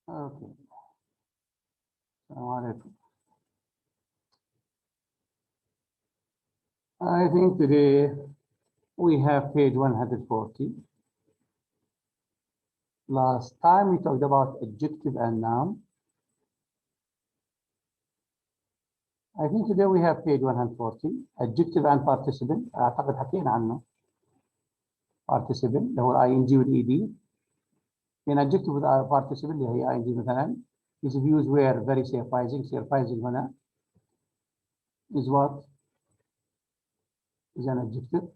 Okay. Assalamu alaikum. I think today we have page 140. Last time we talked about adjective and noun. I think today we have page 140, adjective and participle. أعتقد حكينا عنه. Participle اللي هو ing وال ed. In adjective with participle اللي هي ing مثلا is used where very surprising. Surprising هنا is what? Is an adjective.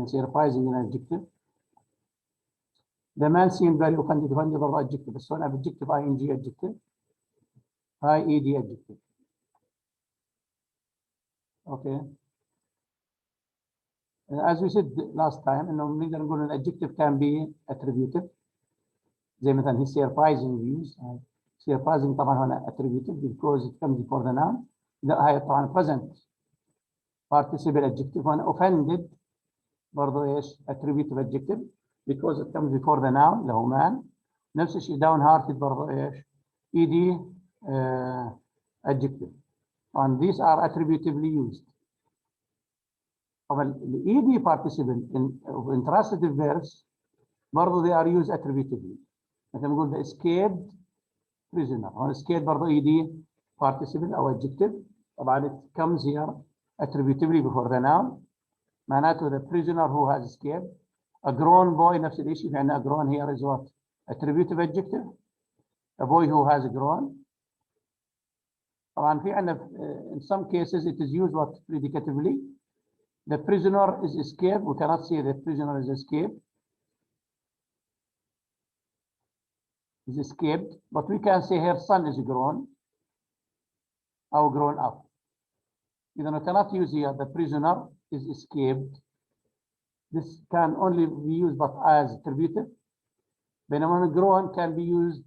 Surprising is an adjective. The man seemed very offended. offended برضه adjective. بس هنا adjective ing adjective. High ed adjective. Okay. As we said last time, إنه بنقدر نقول an adjective can be attributive. زي مثلا his surprising views. Surprising طبعا هنا attributive because it comes before the noun. لا هاي طبعا present participle adjective. هنا offended برضه ايش؟ attributive adjective because it comes before the noun اللي هو man. نفس الشيء down hearted برضه ايش؟ ed adjective. And these are attributively used. طبعا ال ed participle in intransitive verbs برضه they are used attributively. مثلا نقول the escaped prisoner. هون escaped برضه ed participle أو adjective. طبعا it comes here attributively before the noun. معناته the prisoner who has escaped. A grown boy نفس الشيء لأن a grown here is what? Attributive adjective. A boy who has grown. طبعا في عندنا in some cases it is used what predicatively. The prisoner is escaped. We cannot say the prisoner is escaped. Is escaped, but we can say her son is grown or grown up. Either we cannot use here the prisoner is escaped. This can only be used but as attributive. بينما grown can be used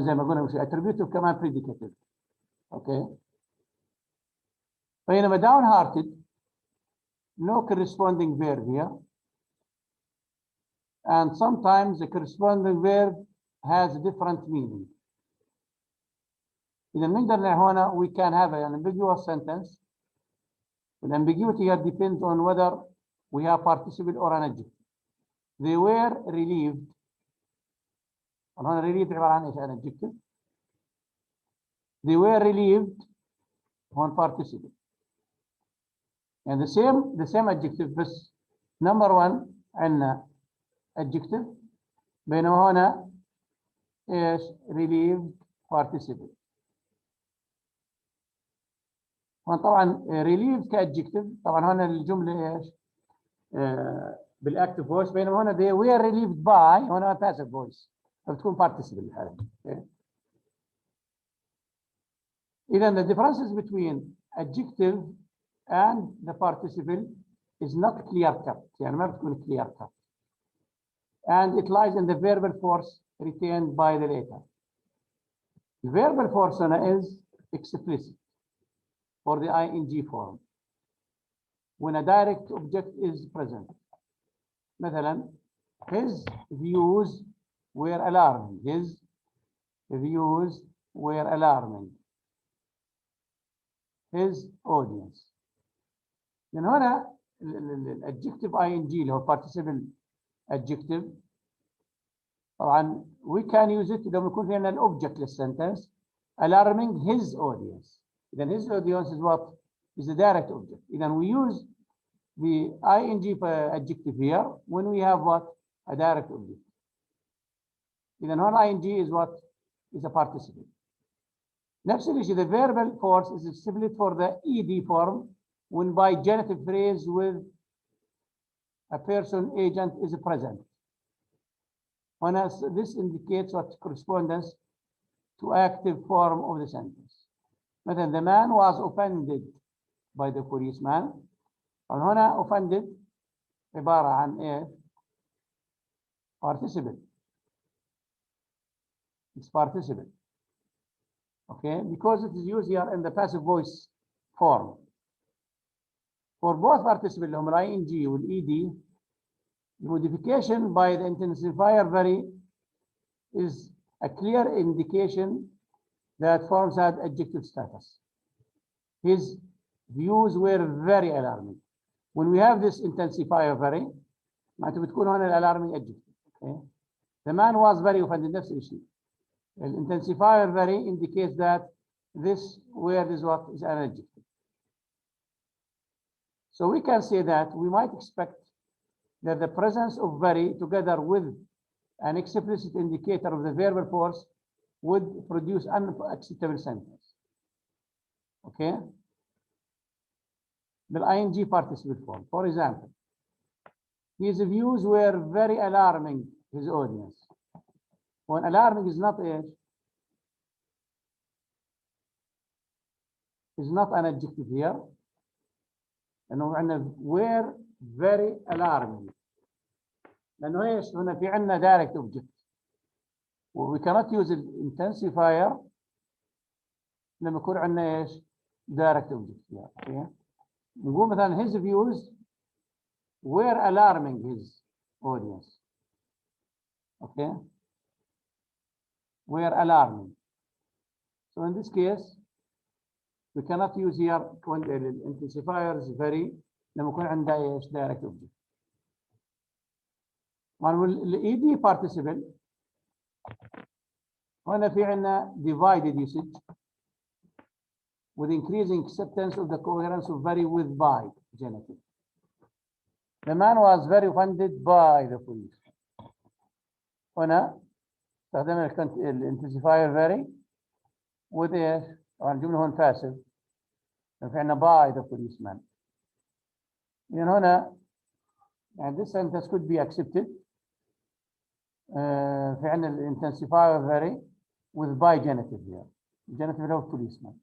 زي ما قلنا attributive كمان predicative. Okay. بينما downhearted no corresponding verb here. And sometimes the corresponding verb has a different meaning. إذا نقدر هنا we can have an ambiguous sentence. The ambiguity here depends on whether we have participle or an adjective. They were relieved. هنا relieved عبارة عن إيش؟ an adjective. They were relieved on participle. And the same adjective بس number one عندنا adjective بينما هنا ايش relieved participle. طبعا relieved كadjective طبعا هنا الجمله ايش بالاكتف voice بينما هنا they were relieved by هنا passive voice فبتكون participle الحالة. إذا the differences between adjective and the participle is not clear cut يعني ما بتكون clear cut. And it lies in the verbal force retained by the later. The verbal force is explicit for the ing form when a direct object is present. مثلا, his views were alarming. His views were alarming. His audience. من هنا الادجكتيف ing اللي هو participle adjective طبعا we can use it لما يكون في عندنا الاوبجكت للسنتنس alarming his audience. Then his audience is what? Is the direct object. Then we use the ing adjective here when we have what? A direct object. Then هون ing is what? Is a participle. Next issue, the verbal force is split for the ed form when by genitive phrase with a person agent is present. When this indicates what correspondence to active form of the sentence. مثلا the man was offended by the policeman. هنا offended عبارة عن ايه؟ participle. It's participle. Okay, because it is used here in the passive voice form. For both participle اللي هم ing وال ed Modification by the intensifier very is a clear indication that forms had adjective status. His views were very alarming. When we have this intensifier very, معناته بتكون هون alarming adjective. Okay? The man was very offended. نفس الشيء. The intensifier very indicates that this word is what is an adjective. So we can say that we might expect that the presence of very together with an explicit indicator of the verbal force would produce an acceptable sentence. Okay? The ing participle form. For example, his views were very alarming his audience. When alarming is not an adjective here. لأنه عندنا were very alarming. لأنه إيش؟ هنا في عندنا direct object. We cannot use intensifier لما يكون عندنا إيش؟ direct object. Okay. نقول مثلا his views were alarming his audience. Okay. Were alarming. So in this case, we cannot use here intensifiers very لما يكون عندنا إيش؟ direct object. ال ED participle هنا في عندنا divided usage with increasing acceptance of the coherence of very with by genitive. The man was very offended by the police. هنا استخدمنا الانتنسيفاير very with ايش؟ طبعا الجمله هون passive. في عندنا by the policeman. يعني هنا and this sentence could be accepted. في عندنا الانتنسيفاير very with by genitive here. Genitive of policeman.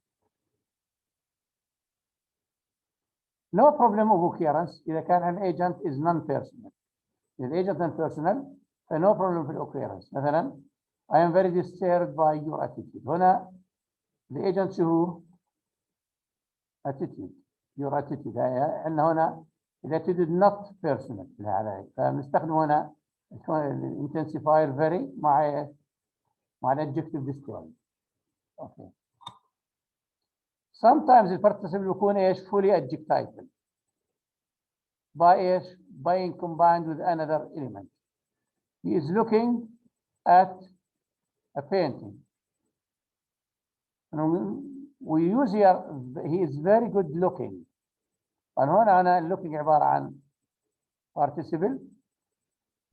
No problem of occurrence إذا كان an agent is non-personal. إذا agent non-personal فno problem في الoccurrence. مثلا I am very disturbed by your attitude. هنا the agent شو attitude your attitude. عندنا هنا the attitude not personal فبنستخدم هنا intensifier very مع adjective disturb. Okay. Sometimes the participle يكون ايش fully adjectival by ايش being combined with another element. He is looking at a painting. We use here he is very good looking. هنا أنا looking عبارة عن participle.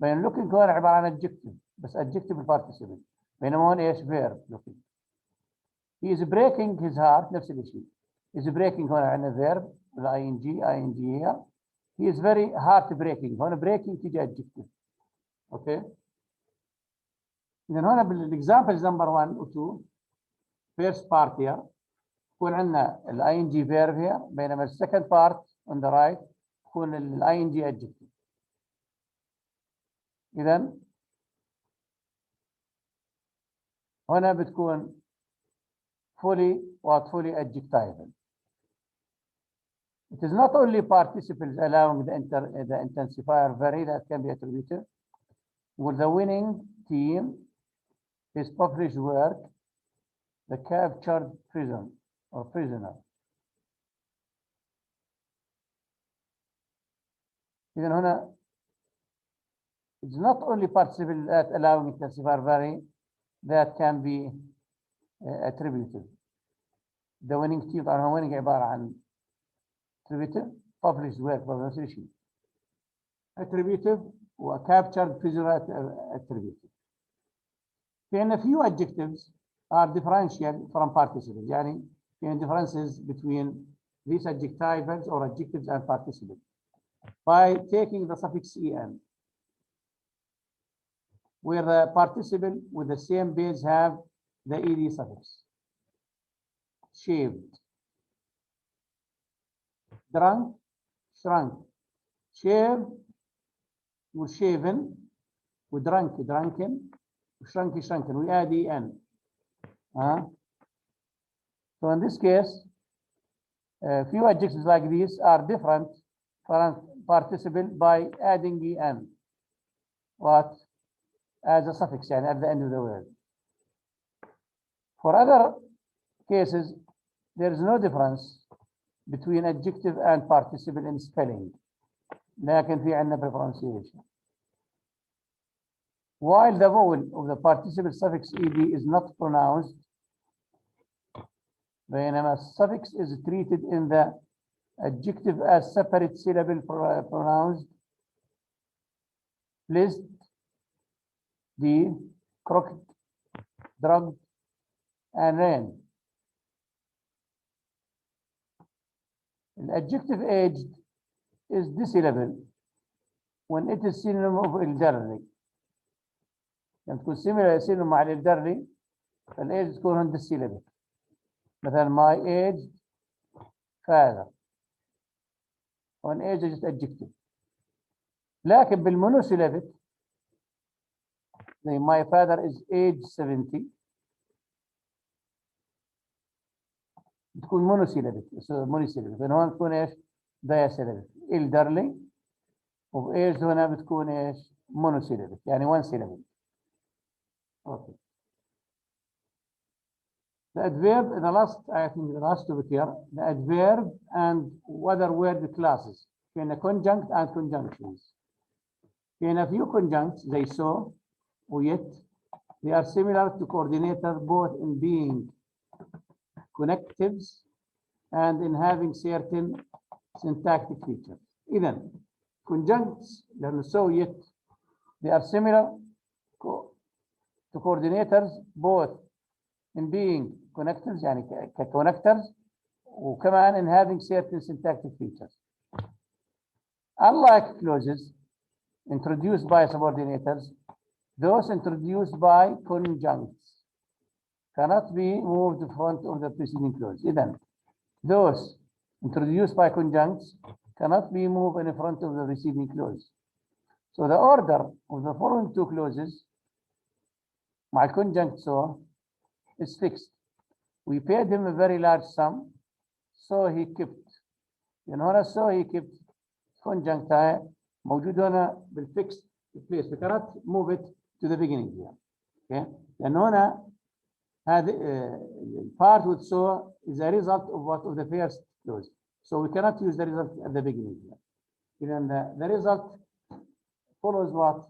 بين looking هون عبارة عن adjective بس adjective participle. بينما هون ايش verb looking. He is breaking his heart نفس الشيء. He is breaking هنا عندنا verb ing here. He is very heartbreaking. هنا breaking تيجي adjective. Okay. إذا هنا بالexamples number 1 و 2 first part here يكون عندنا ing verb here بينما second part on the right يكون ing adjective. إذا هنا بتكون fully adjectival. It is not only participles allowing the intensifier very that can be attributed. With the winning team, his published work, the captured prisoner. إذن هنا it's not only participle that allowing intensifier very that can be attributed. The winning team طبعا winning عبارة عن attributive published work نفس الشيء. Attributive و captured prisoner attributive. في عندنا few adjectives are differential from participles. يعني في differences between these adjectives or adjectives and participles by taking the suffix en, where the participle with the same base have the ed suffix. Shaved, drunk, shrunk, shaved, shaven, drunk, drunken, shrunken. We add en. So in this case, few adjectives like these are different from participle by adding en. what? As a suffix, يعني at the end of the word. For other cases, there is no difference between adjective and participle in spelling. لكن في عندنا preferentiation. While the vowel of the participle suffix ed is not pronounced, بينما suffix is treated in the adjective as separate syllable pronounced, pleased, the, crooked, drugged, and rain. The adjective aged is dissyllable when it is synonym of elderly. لما تكون synonym مع elderly فالage تكون عند dissyllable. مثلا my aged father. when age is adjective. لكن بالmonosyllabic زي my father is age 70 تكون monosyllabic. monosyllabic هون تكون ايش؟ diasyllabic. elderly وبايش هنا بتكون ايش؟ monosyllabic يعني one syllable. Okay. The adverb in the last, I think the last topic here, the adverb and other word classes. In a conjunct and conjunctions. In a few conjuncts, they so or yet, they are similar to coordinator both in being connectives and in having certain syntactic features. Even conjuncts, so yet, they are similar to coordinators both in being connectors يعني connectors وكمان in having certain syntactic features. Unlike clauses introduced by subordinators, those introduced by conjuncts cannot be moved in front of the preceding clause. Then, those introduced by conjuncts cannot be moved in front of the preceding clause. So the order of the following two clauses, my conjunct so, is fixed. We paid him a very large sum, so he kept. هنا so he kept conjunct موجود هنا بالfixed place. We cannot move it to the beginning here. Okay? لأن هنا هذه part with so is a result of what of the first clause. So we cannot use the result at the beginning here. Even the result follows what?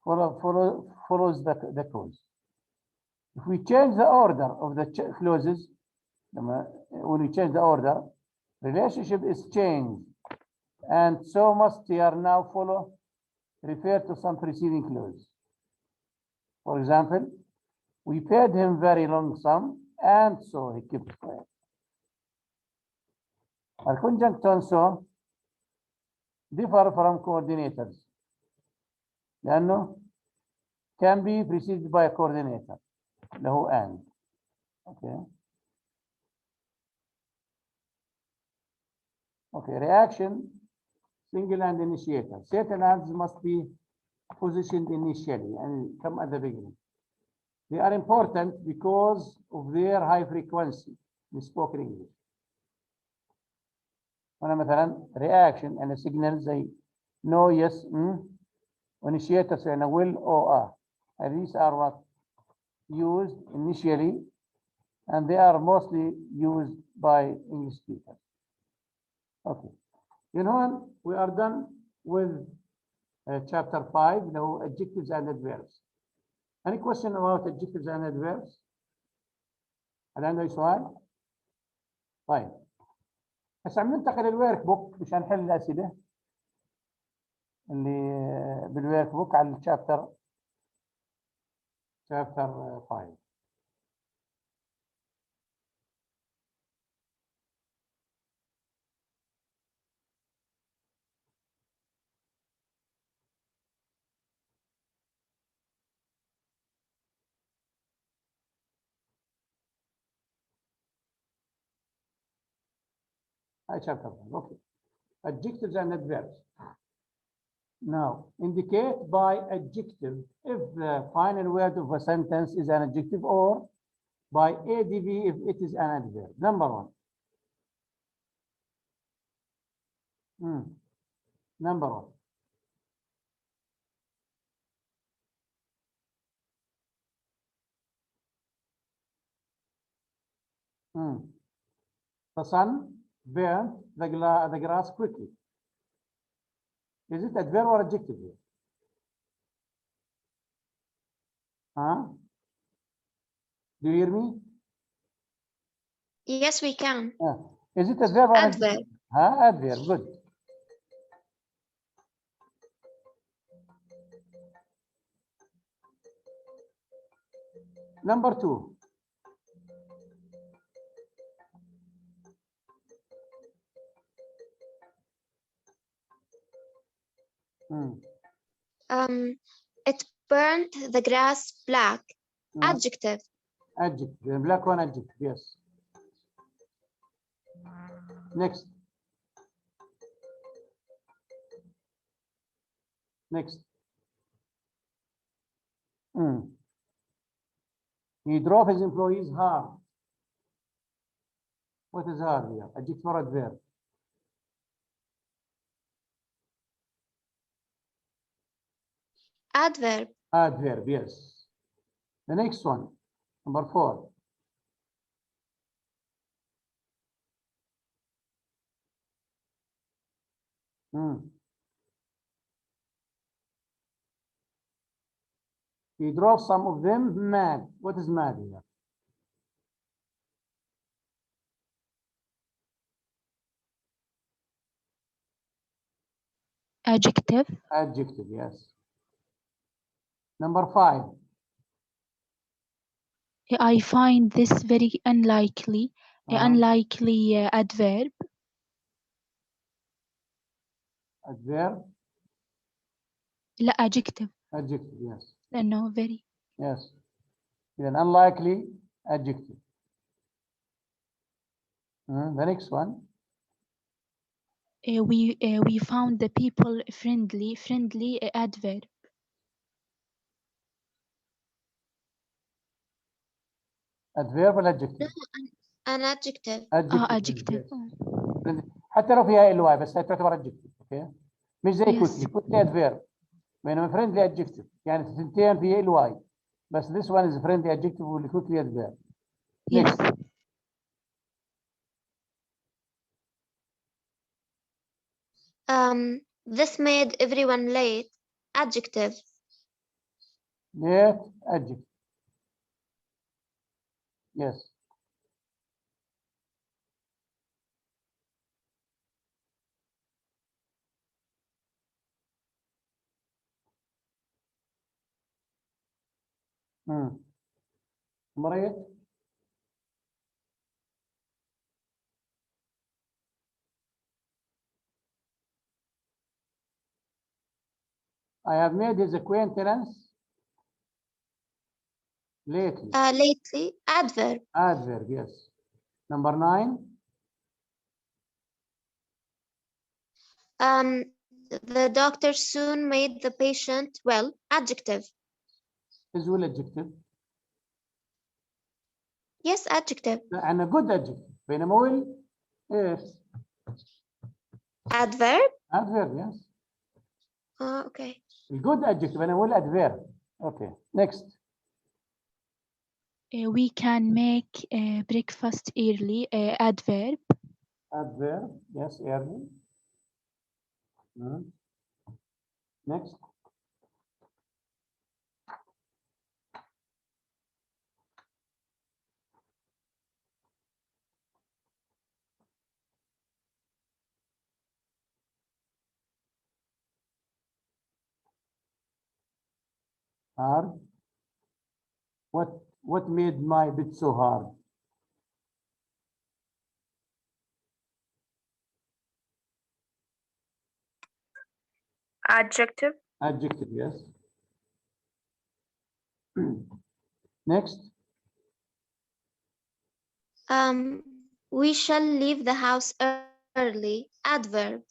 Follows the clause. If we change the order of the clauses, when we change the order, relationship is changed, and so must here now refer to some preceding clause. For example, we paid him very long sum, and so he kept quiet. Our conjunct also differ from coordinators. لأنه can be preceded by a coordinator. له and. Okay. Okay. Reaction, single and initiator. Certain ands must be positioned initially and come at the beginning. They are important because of their high frequency in spoken English. هنا مثلا reaction and a signal زي no, yes, initiators and a will or are. And these are what used initially, and they are mostly used by English speakers. Okay. We are done with chapter 5, the adjectives and adverbs. Any question about adjectives and adverbs? هل عنده أي سؤال؟ طيب. هسه عم ننتقل للورك بوك مشان نحل الأسئلة اللي بالورك بوك على الشابتر chapter 5. Chapter 5. Okay. Adjectives and adverbs. Now, indicate by adjective if the final word of a sentence is an adjective, or by adv if it is an adverb. Number one. Number one. The sun burnt the grass quickly. Is it adverb or adjective here? Huh? Do you hear me? Yes, we can. Is it adverb or Adverb. adjective? Huh? Adverb, good. Number 2. It burnt the grass black. Adjective. Adjective. Black one adjective, yes. Next. Next. He drove his employees hard. What is hard here? Adjective or adverb? Adverb. Adverb, yes. The next one, number 4. He drove some of them mad. What is mad here? Adjective. Adjective, yes. Number 5. I find this very unlikely. Unlikely adverb. Adverb? لا adjective. Adjective, yes. No, very. Yes. Then unlikely adjective. The next one. We found the people friendly. Friendly adverb. Adverb or adjective? An adjective. Adjective. Yes. حتى لو فيها ال واي بس هي تعتبر adjective. اوكي مش زي كويكلي. كويكلي adverb بينما friendly adjective يعني الثنتين فيها ال واي بس this one is friendly adjective واللي quickly adverb. Next. Yes. This made everyone late. Adjective. Late adjective. Yes. Number 8. I have made his acquaintance lately. Lately. Adverb. Adverb, yes. Number 9. The doctor soon made the patient well. Adjective. Is well adjective. Yes, adjective. And a good adjective. بينما well is Adverb. adverb, yes. Okay. Good adjective and well adverb. Okay. Next. We can make breakfast early. Adverb. Adverb, yes, early. Next. Hard. What made my bed so hard? Adjective. Adjective, yes. Next. We shall leave the house early. Adverb.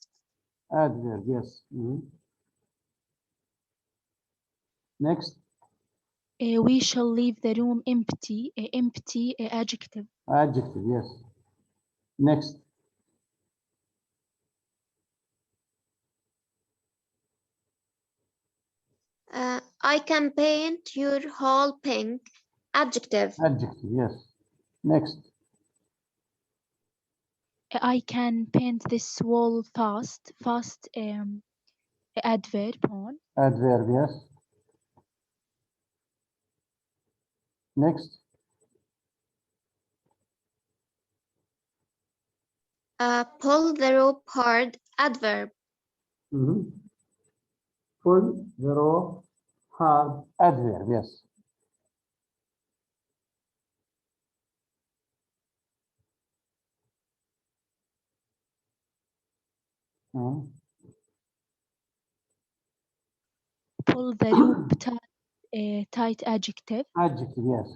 Adverb, yes. Next. We shall leave the room empty. Empty adjective. Adjective, yes. Next. I can paint your hall pink. Adjective. Adjective, yes. Next. I can paint this wall fast. Fast adverb on. Adverb, yes. Next. Pull the rope hard. Adverb. Pull the rope hard. Adverb, yes. Pull the rope tight. Tight adjective. Adjective, yes.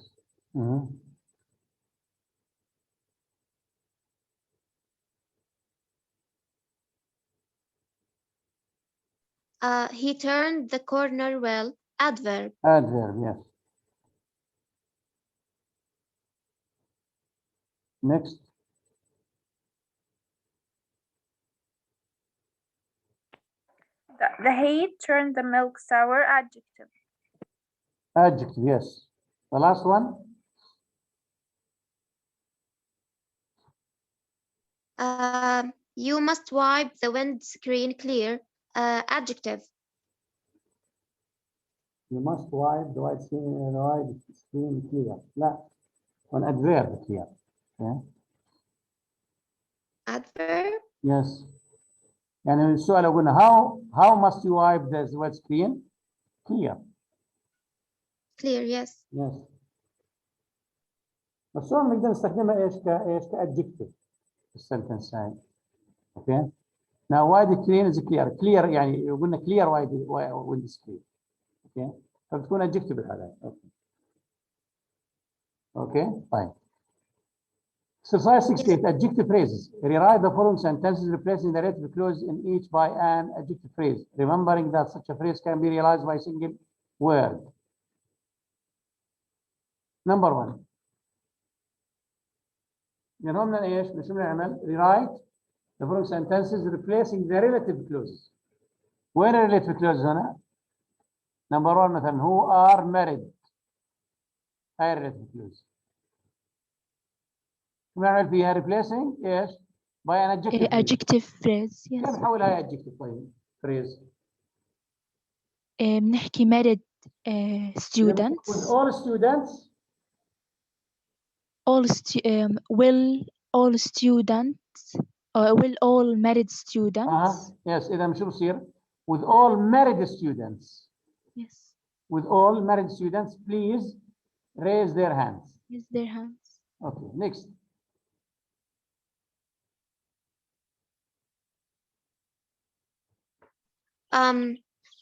He turned the corner well. Adverb. Adverb, yes. Next. The heat turned the milk sour. Adjective. Adjective, yes. The last one. You must wipe the windscreen clear. Adjective. You must wipe the white screen clear. لا. An adverb clear. Okay. Adverb. Yes. يعني السؤال لو قلنا how must you wipe the white screen? Clear. Clear. Yes. Yes. بس هون نقدر نستخدمها ايش كadjective في السنتنس هاي. Okay. Now why the screen is clear. Clear يعني قلنا clear why the screen. Okay. فبتكون adjective بالحالة. Okay. Okay. Fine. Exercise 68, adjective phrases. Rewrite the following sentences, replacing the relative clause in each by an adjective phrase, remembering that such a phrase can be realized by a single word. Number one. ينهمنا ايش؟ شو بنعمل؟ Rewrite the following sentences, replacing the relative clauses. وين relative clauses هنا؟ Number one مثلا who are married. هاي relative clause. نعمل فيها replacing ايش؟ by an adjective phrase. Adjective phrase. Yes. كيف نحول هاي adjective طيب phrase؟ بنحكي married students. With all students. Will all students will all married students. Yes. إذا شو بصير؟ With all married students. Yes. With all married students, please raise their hands. Raise their hands. Okay. Next.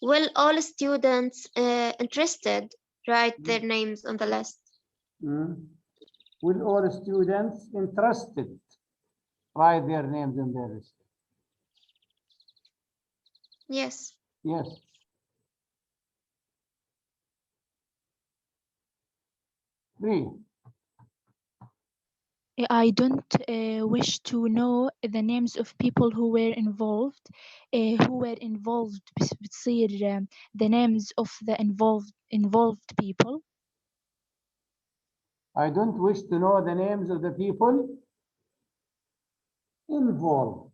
Will all students interested write their names on the list? Will all students interested write their names in their list? Yes. Yes. Three. I don't wish to know the names of people who were involved. بتصير the names of the involved people. I don't wish to know the names of the people involved.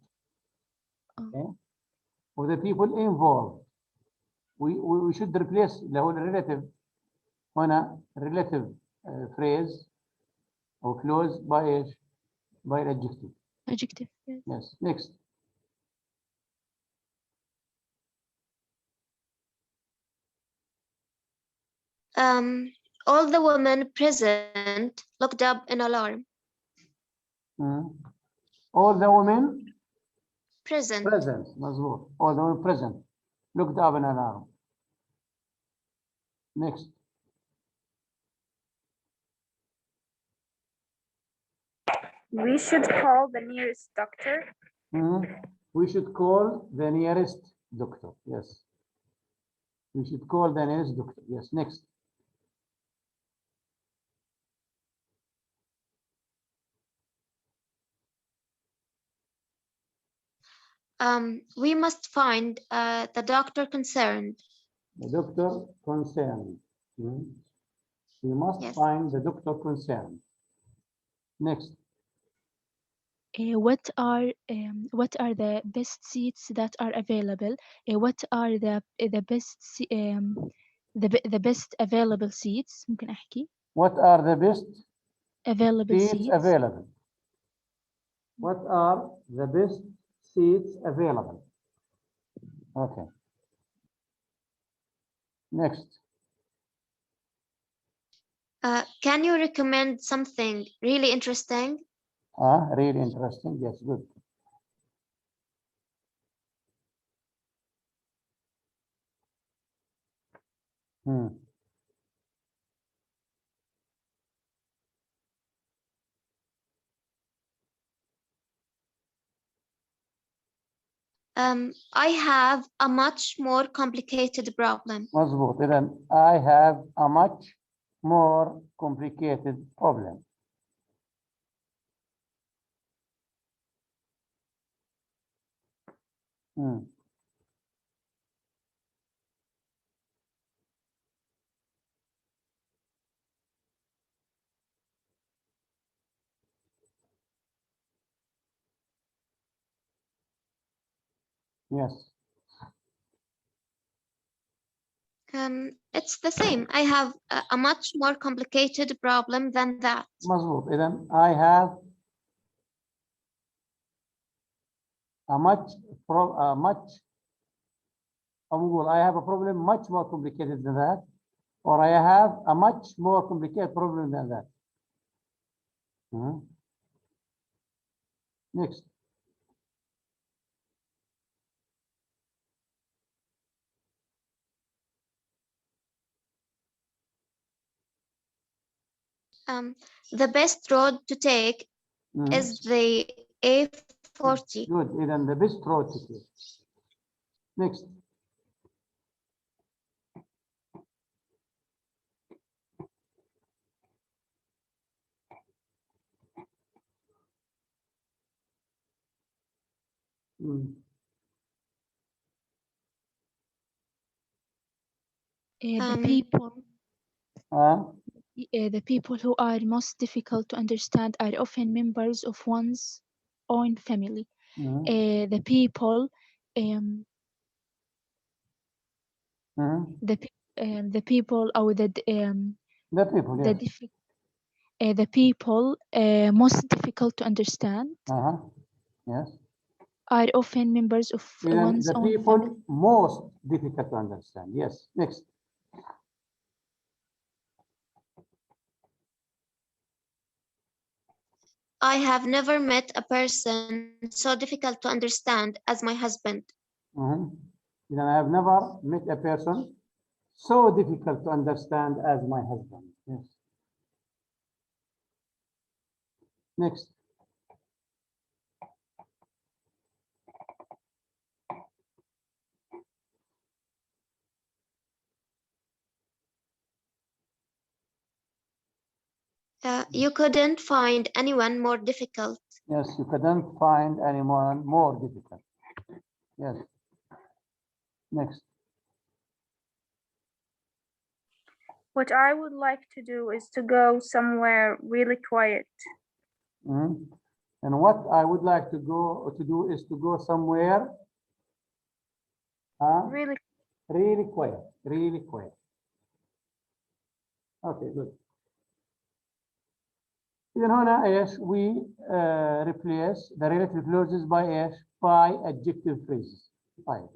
Okay. Or the people involved. We should replace the whole relative هنا relative phrase or clause by ايش؟ by adjective. Adjective. Yes. Yes. Next. All the women present looked up in alarm. All the women Present. مظبوط. All the women present looked up in alarm. Next. We should call the nearest doctor. We should call the nearest doctor. Yes. We should call the nearest doctor. Yes. Next. We must find the doctor concerned. The doctor concerned. We must Yes. find the doctor concerned. Next. what are the best seats that are available? What are the best the best available seats ممكن أحكي What are the best available seats seats available? What are the best seats available? Okay. Next. Can you recommend something really interesting? Really interesting. Yes, good. I have a much more complicated problem. مظبوط. إذا I have a much more complicated problem. Yes. It's the same. I have a much more complicated problem than that. مظبوط. إذا I have a much I have a problem much more complicated than that, or I have a much more complicated problem than that. Next. The best road to take is the A40. Good. Then the best road to take. Next. the people who are most difficult to understand are often members of one's own family. The people the people or the people, yes. The people most difficult to understand Yes. are often members of one's the own people family. most difficult to understand. Yes. Next. I have never met a person so difficult to understand as my husband. Then I have never met a person so difficult to understand as my husband. Yes. Next. You couldn't find anyone more difficult. Yes, you couldn't find anyone more difficult. Yes. Next. What I would like to do is to go somewhere really quiet. And what I would like to do is to go somewhere really quiet, really quiet. Okay, good. إذن هنا إيش we replace the relative clauses by إيش by adjective phrases. طيب.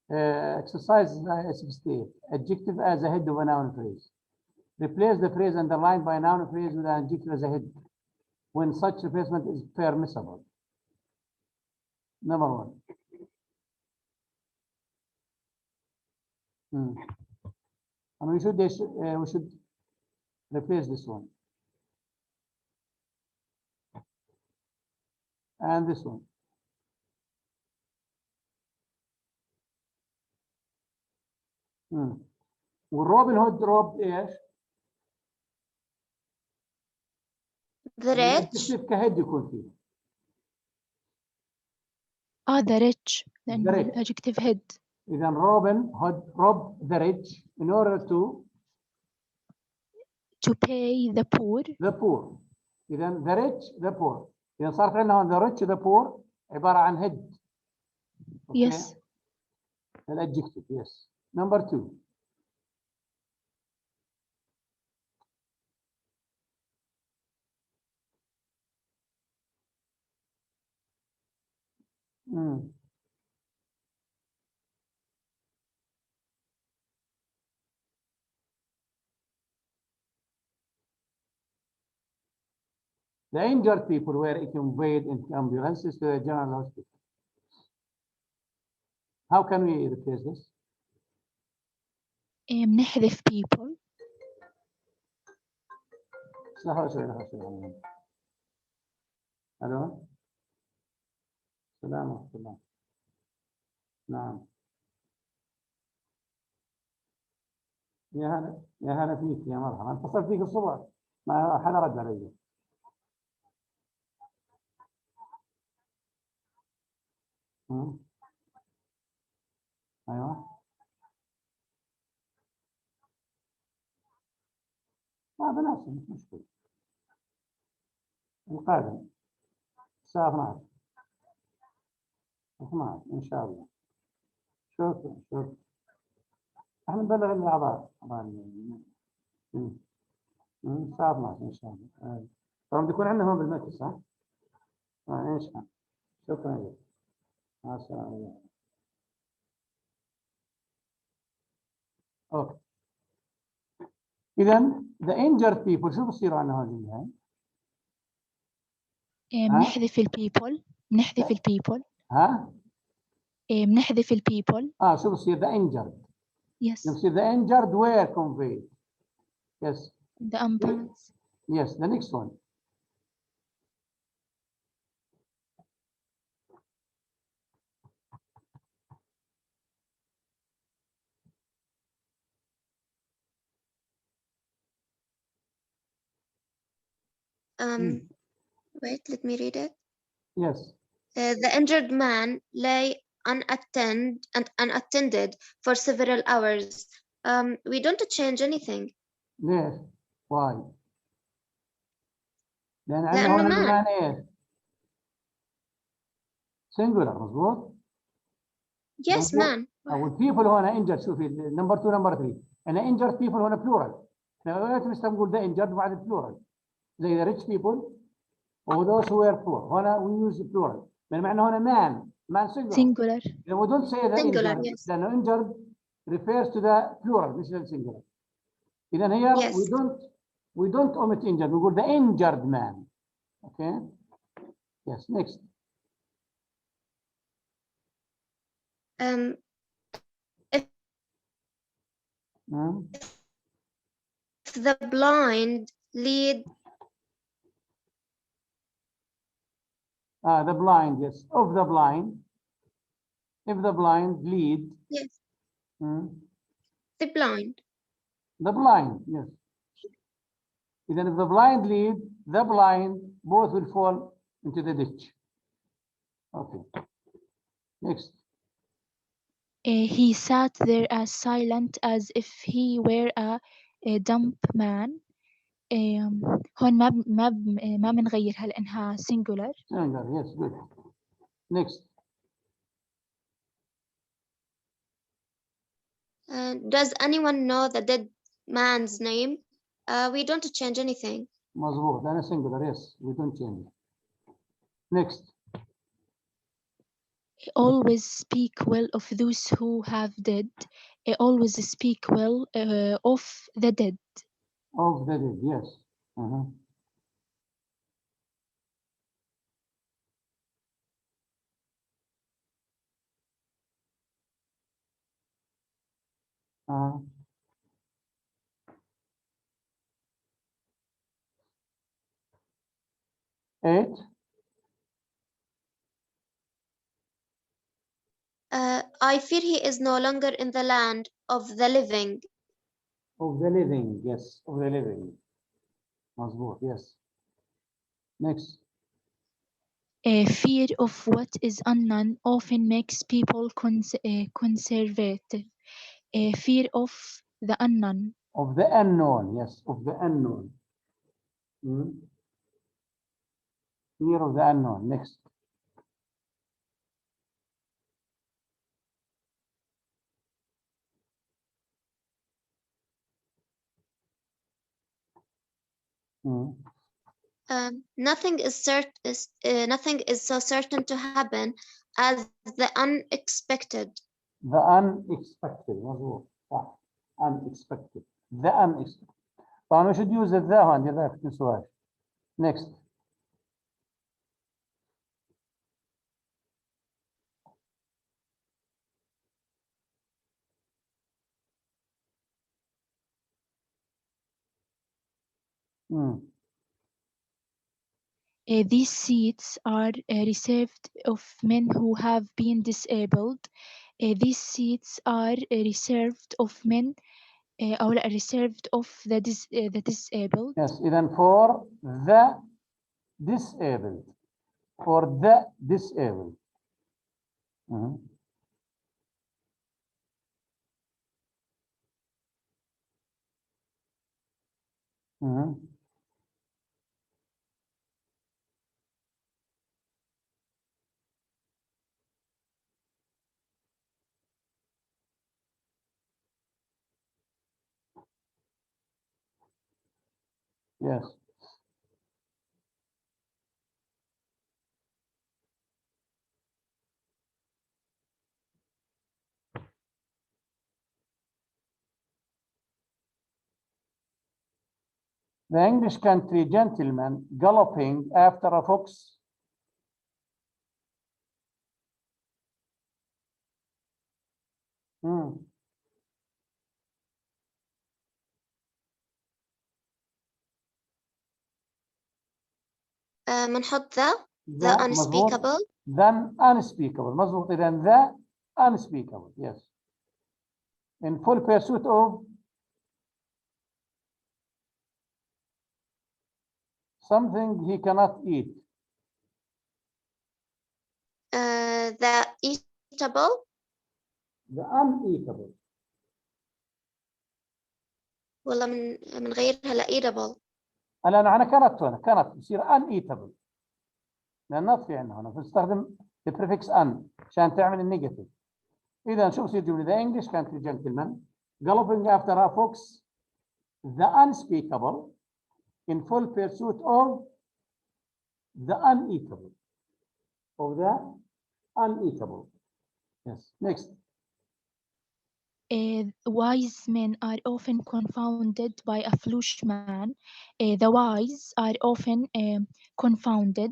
Exercise 68. Adjective as a head of a noun phrase. Replace the phrase underlined by a noun phrase with an adjective as a head when such replacement is permissible. Number one. And we should replace this one. And this one. والروبن هود روب ايش؟ The rich. كهد يكون فيه. the rich. لأنه adjective head. إذا روبن هود rob the rich in order to pay the poor. The poor. إذا the rich, the poor. إذا صار في عندنا the rich the poor عبارة عن head. Yes. الادجكتيف. Yes. Number 2. The injured people were conveyed in ambulances to the general hospital. How can we replace this? نحذف people. لحظة شوي. ألو. السلام ورحمة الله. نعم. يا هلا فيك يا مرحبا. أنا اتصلت فيك الصبح ما حدا رد علي. ايوه ما بنفسه مش مشكلة. القادم الساعة 12 إن شاء الله. شكرا. احنا نبلغ الأعضاء الساعة 12 إن شاء الله. طبعا بده يكون عندنا هون بالمركز صح؟ إن شاء الله. شكرا لك. مع السلامة. أوكي. إذا the injured people شو بصير عندنا هذه النهاية؟ بنحذف البيبل. بنحذف البيبل. ها؟ بنحذف البيبل. شو بصير the injured. Yes. بصير the injured were conveyed. Yes. The ambulance. Yes. The next one. Wait, let me read it. Yes. The injured man lay unattended for several hours. We don't change anything. ليش؟ Why? لأن عندنا لأنه هون man. المان إيش؟ singular مظبوط؟ Yes, man. أو people هون injured. شوفي number 2 number 3 أنا injured people هون plural. لازم نقول the injured بعد plural. زي the rich people or those who were poor. هنا we use plural. من معنى هنا man singular. We don't say the Singular, injured. yes. لأنه injured refers to the plural مش the singular. إذا here Yes. we don't omit injured. We call the injured man. Okay. Yes. Next. If the blind lead. The blind, yes. Of the blind. If the blind lead. Yes. The blind. The blind, yes. Then if the blind lead, the blind, both will fall into the ditch. Okay. Next. He sat there as silent as if he were a dumb man. هون ما بنغيرها لأنها singular. Singular, yes, good. Next. Does anyone know the dead man's name? We don't change anything. مظبوط. أنا singular, yes. We don't change it. Next. Always speak well of those who have dead. Always speak well of the dead. Of the dead, yes. Eight. I fear he is no longer in the land of the living. Of the living, yes. Of the living. مظبوط, yes. Next. Fear of what is unknown often makes people conservative. Fear of the unknown. Of the unknown, yes. Of the unknown. fear of the unknown. Next. Nothing is so certain to happen as the unexpected. The unexpected. مظبوط صح. Unexpected. The unexpected. طبعا we should use the هون هذا ما تنسوهاش. Next. These seats are reserved of men who have been disabled. These seats are reserved of men أو لا reserved of the disabled. Yes, even for the disabled. For the disabled. Yes. The English country gentleman galloping after a fox. بنحط the unspeakable. Then unspeakable. مظبوط. إذا the unspeakable. Yes. In full pursuit of something he cannot eat. The eatable. The uneatable. والله بنغيرها ل eatable. الآن أنا كانت هنا كانت يصير uneatable. لأن not في عندنا هنا فنستخدم the prefix un عشان تعمل النيجاتيف. إذا شوف يصير جملة the English country gentleman galloping after a fox, the unspeakable, in full pursuit of the uneatable. Of the uneatable. Yes. Next. Wise men are often confounded by a foolish man. The wise are often confounded.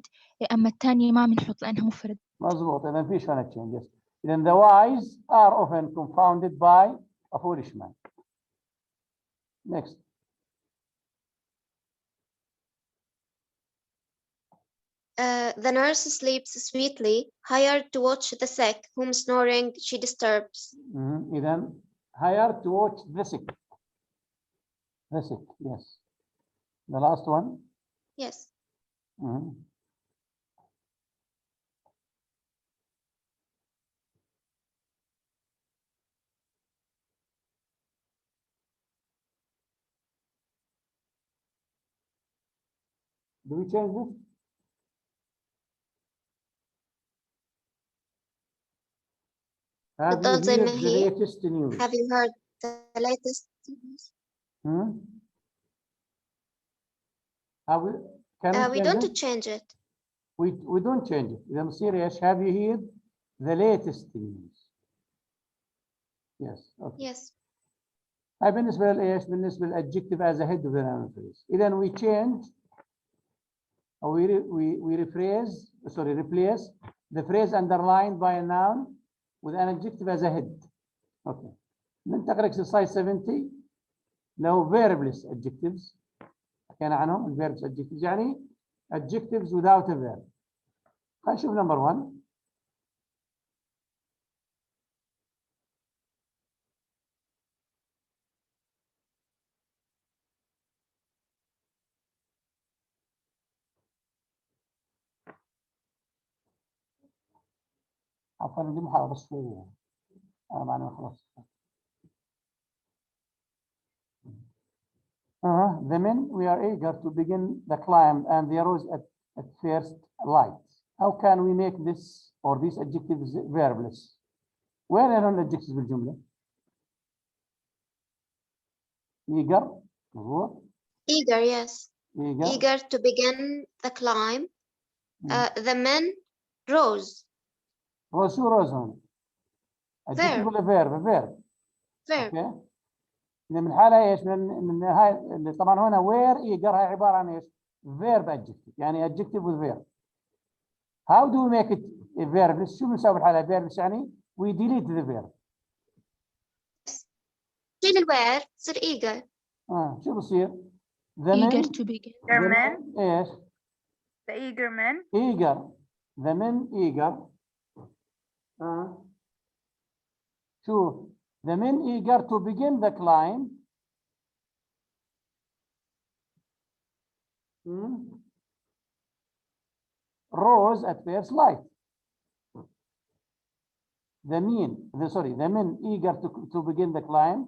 أما الثانية ما بنحط لأنها مفرد. مظبوط. إذا فيش هنا changes. Then the wise are often confounded by a foolish man. Next. The nurse sleeps sweetly, hired to watch the sick, whom snoring she disturbs. إذا hired to watch the sick. The sick, yes. The last one. Yes. Do we change this? Have you بتضل زي heard ما the هي. latest news? Have you heard the latest news? Have we, We don't change it. We don't change it. إذا نصير إيش? Have you heard the latest news? Yes. Okay. Yes. هاي بالنسبة لإيش؟ بالنسبة للadjective as a head of the noun phrase. إذا we change or we replace the phrase underlined by a noun with an adjective as a head. Okay. ننتقل exercise 70 له verbless adjectives. حكينا عنهم verbs adjectives يعني adjectives without a verb. خلينا نشوف number 1. عفوا دي محاضرة بس شوية. أنا معنا خلاص. The men we are eager to begin the climb and they rose at at first light. How can we make this or these adjectives verbless? وين هون الادجكتيفز بالجملة؟ eager مظبوط. Eager, yes. eager Eager to begin the climb. The men rose. روز شو روز هون؟ adjective Verb. ولا verb؟ verb. Verb. اوكي. من الحالة ايش؟ من هاي اللي طبعا هنا where eager هاي عبارة عن ايش؟ verb adjective يعني adjective with verb. How do we make it a verb؟ شو بنسوي بالحالة verb يعني we delete the verb. شيل الوير تصير eager. شو بصير؟ the eager men to begin. the men ايش؟ The eager men. eager the men eager شو the men eager to begin the climb rose at first light. The men eager to begin the climb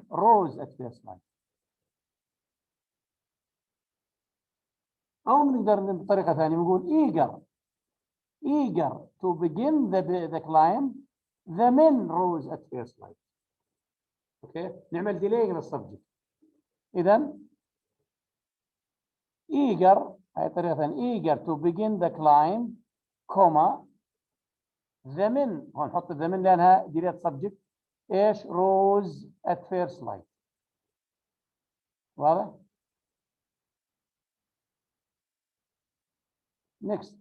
rose at first light. أو بنقدر بطريقة ثانية نقول eager to begin the climb the men rose at first light. اوكي نعمل ديلي للسبجكت. إذا eager هاي طريقة ثانية eager to begin the climb comma the men هون نحط the men لأنها ديلي subject ايش rose at first light. واضح؟ next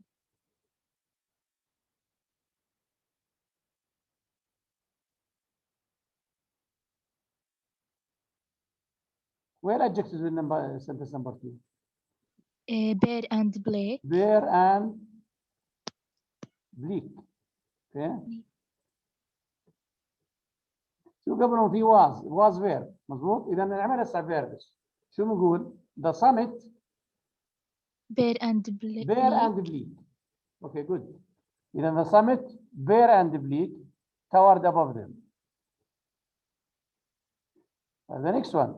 where adjectives in number sentence number 2 Bear and Blake. bare and bleak. اوكي شو قبلهم في was verb مظبوط. اذا نعمل هسه verbs. شو بنقول the summit Bear and Blake. bare and bleak. okay good. اذا the summit bare and bleak towered above them. the next one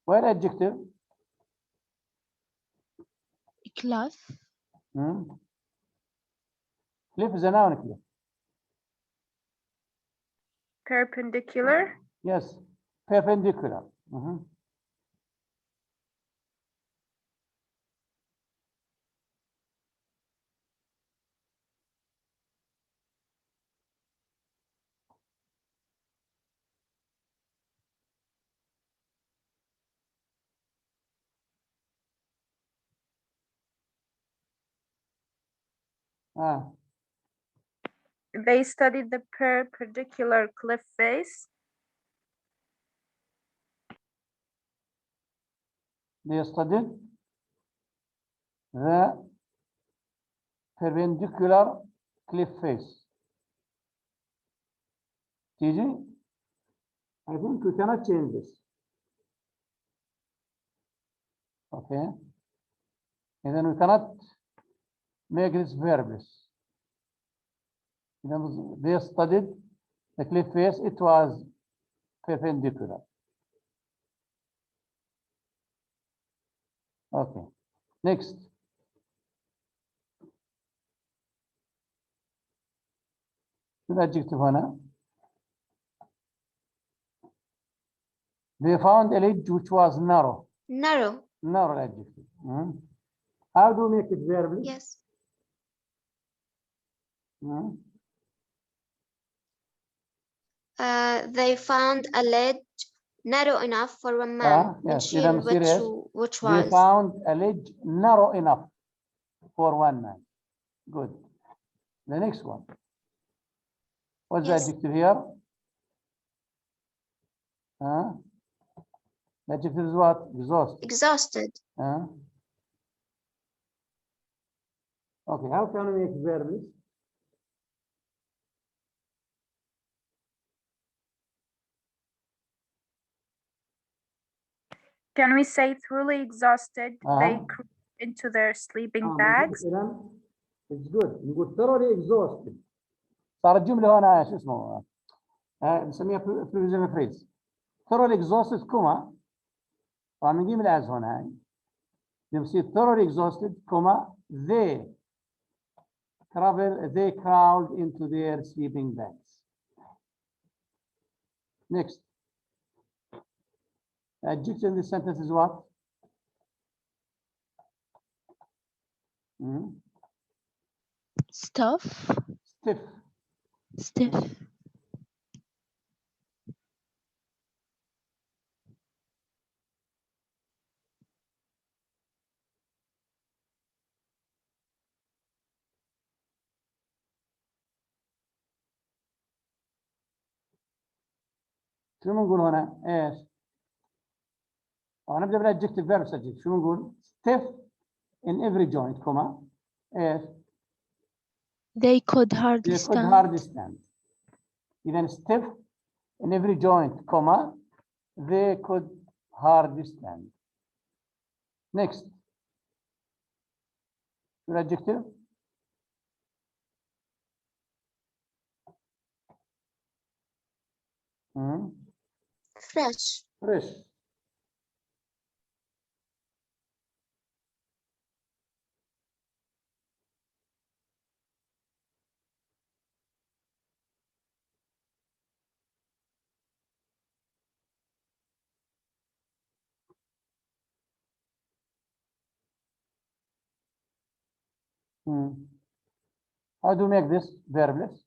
where adjective Cliff. cliff is a noun. cliff Perpendicular. yes perpendicular. They studied the perpendicular cliff face. they studied the perpendicular cliff face. تيجي I think we cannot change this. Okay. And then we cannot make this verbless. They studied the cliff face, it was perpendicular. Okay. Next. The adjective هنا. They found a ledge which was narrow. Narrow. Narrow adjective. How do we make it verbless? Yes. They found a ledge narrow enough for one man. yes. Which They was. found a ledge narrow enough for one man. Good. The next one. What's the adjective here? The adjective is what? Exhausted. Exhausted. Okay, how can we make it verbless? Can we say thoroughly exhausted? They crept into their sleeping bags. It's good. نقول thoroughly exhausted. صارت جملة هنا شو اسمه؟ نسميها prepositional phrase. thoroughly exhausted كما طبعا نجيب الأز هنا هاي. Then see thoroughly exhausted, comma, they crawled into their sleeping bags. Next. Adjective in this sentence is what? Stuff. Stiff. Stiff. شو بنقول هنا؟ ايش؟ نبدأ بالadjective verb subject. شو بنقول؟ stiff in every joint, comma, ايش؟ They could hardly They could stand. hardly stand. إذا stiff in every joint, comma, they could hardly stand. Next. شو الadjective؟ Fresh. Fresh. How do you make this verbless?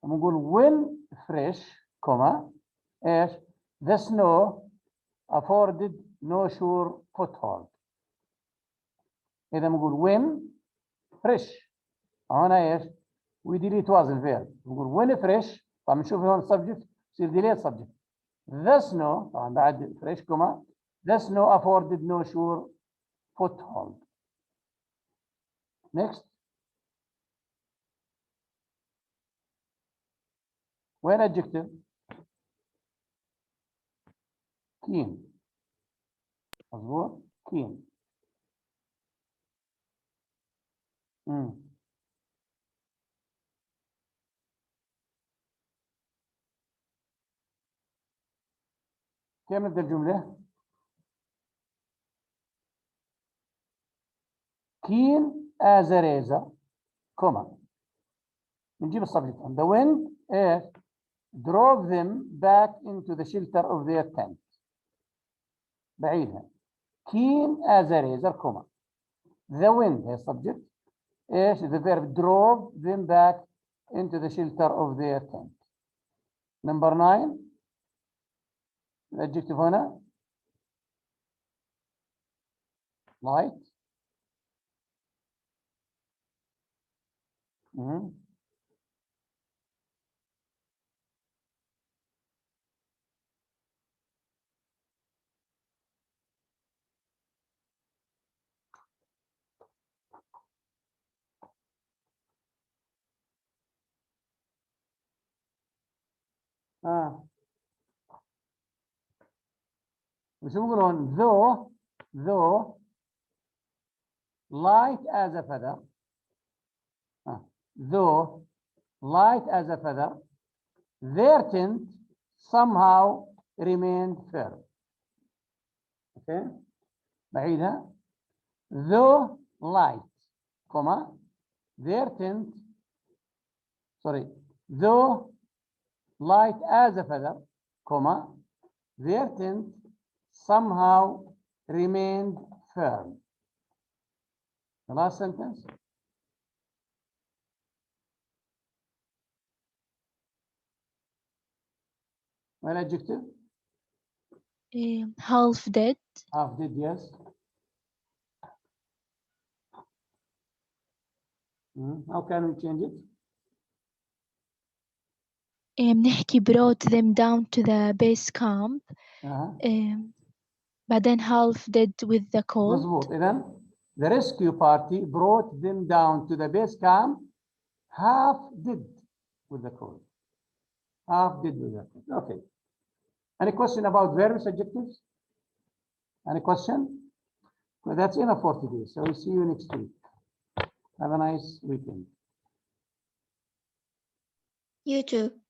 نقول when fresh, comma, ايش? The snow afforded no sure foothold. إذا نقول when fresh. هنا ايش؟ we delete was الverb. نقول when fresh. طبعا نشوف هون subject يصير delete subject. The snow طبعا بعد fresh, comma, the snow afforded no sure foothold. Next. When adjective? Keen. مظبوط؟ keen. كيف نبدأ الجملة؟ keen as a razor, comma. نجيب السبجكت. The wind drove them back into the shelter of their tent. بعيدها. Keen as a razor, comma. The wind هي subject. the verb drove them back into the shelter of their tent. Number 9. الadjective هنا light. وشو بيقولون though light as a feather, though light as a feather, their tent somehow remained firm. Okay, بعيدها. Though light, comma, their tent, sorry, though light as a feather, comma, their tent somehow remained firm. The last sentence. Well, adjective? Half dead. Half dead, yes. How can we change it? نحكي brought them down to the base camp. بعدين half dead with the cold. مظبوط. إذن the rescue party brought them down to the base camp half dead with the cold. Half dead with the cold. Okay. Any question about various adjectives? Any question? Well, that's enough for today. So we'll see you next week. Have a nice weekend. You too.